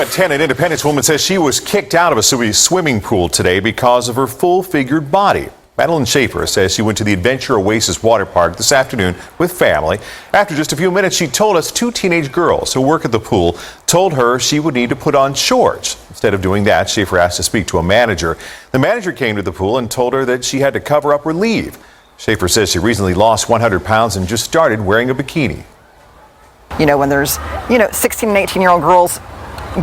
New at 10, an Independence woman says she was kicked out of a swimming pool today because of her full-figured body. Madelyn Sheaffer says she went to the Adventure Oasis Water Park this afternoon with family. After just a few minutes, she told us two teenage girls who work at the pool told her she would need to put on shorts. Instead of doing that, Sheaffer asked to speak to a manager. The manager came to the pool and told her that she had to cover up or leave. Sheaffer says she recently lost 100 pounds and just started wearing a bikini. You know, when there's, 16 and 18-year-old girls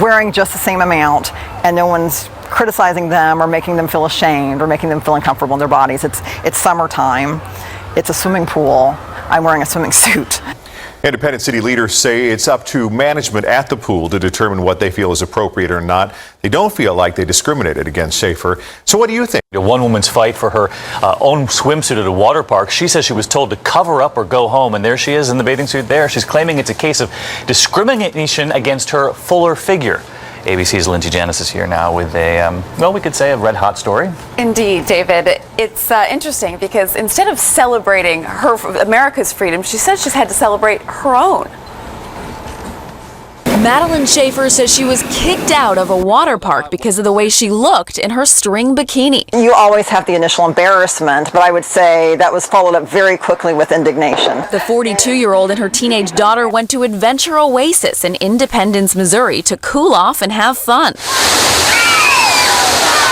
wearing just the same amount and no one's criticizing them or making them feel ashamed or making them feel uncomfortable in their bodies. It's summertime. It's a swimming pool. I'm wearing a swimming suit. Independent city leaders say it's up to management at the pool to determine what they feel is appropriate or not. They don't feel like they discriminated against Sheaffer. So what do you think? One woman's fight for her own swimsuit at a water park. She says she was told to cover up or go home, and there she is in the bathing suit there. She's claiming it's a case of discrimination against her fuller figure. ABC's Lindsay Janice is here now with a, we could say a red-hot story. Indeed, David. It's interesting because instead of celebrating America's freedom, she says she's had to celebrate her own. Madelyn Sheaffer says she was kicked out of a water park because of the way she looked in her string bikini. You always have the initial embarrassment, but I would say that was followed up very quickly with indignation. The 42-year-old and her teenage daughter went to Adventure Oasis in Independence, Missouri to cool off and have fun.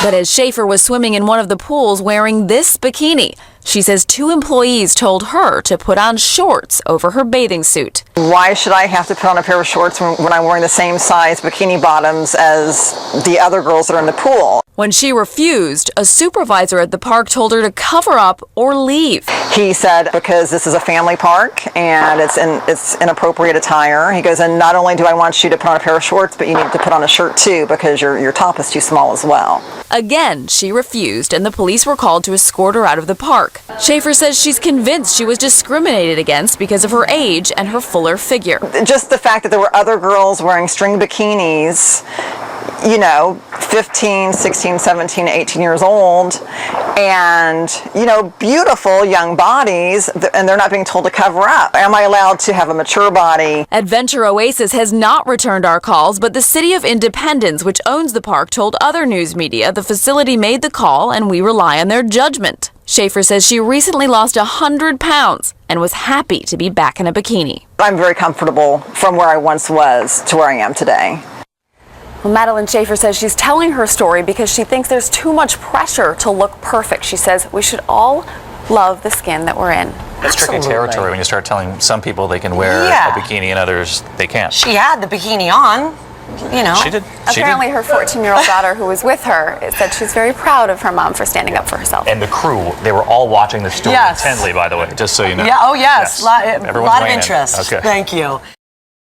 But as Sheaffer was swimming in one of the pools wearing this bikini, she says two employees told her to put on shorts over her bathing suit. Why should I have to put on a pair of shorts when I'm wearing the same size bikini bottoms as the other girls that are in the pool? When she refused, a supervisor at the park told her to cover up or leave. He said, because this is a family park and it's inappropriate attire. He goes, and not only do I want you to put on a pair of shorts, but you need to put on a shirt too because your top is too small as well. Again, she refused, and the police were called to escort her out of the park. Sheaffer says she's convinced she was discriminated against because of her age and her fuller figure. Just the fact that there were other girls wearing string bikinis, 15, 16, 17, 18 years old, and, beautiful young bodies, and they're not being told to cover up. Am I allowed to have a mature body? Adventure Oasis has not returned our calls, but the City of Independence, which owns the park, told other news media the facility made the call and we rely on their judgment. Sheaffer says she recently lost 100 pounds and was happy to be back in a bikini. I'm very comfortable from where I once was to where I am today. Well, Madelyn Sheaffer says she's telling her story because she thinks there's too much pressure to look perfect. She says we should all love the skin that we're in. That's tricky territory when you start telling some people they can wear a bikini and others they can't. She had the bikini on. She did. Apparently her 14-year-old daughter who was with her said she's very proud of her mom for standing up for herself. And the crew, they were all watching the story intently, by the way, just so you know. Yeah, oh yes, yes. a lot of weighing in. interest. Okay. Thank you.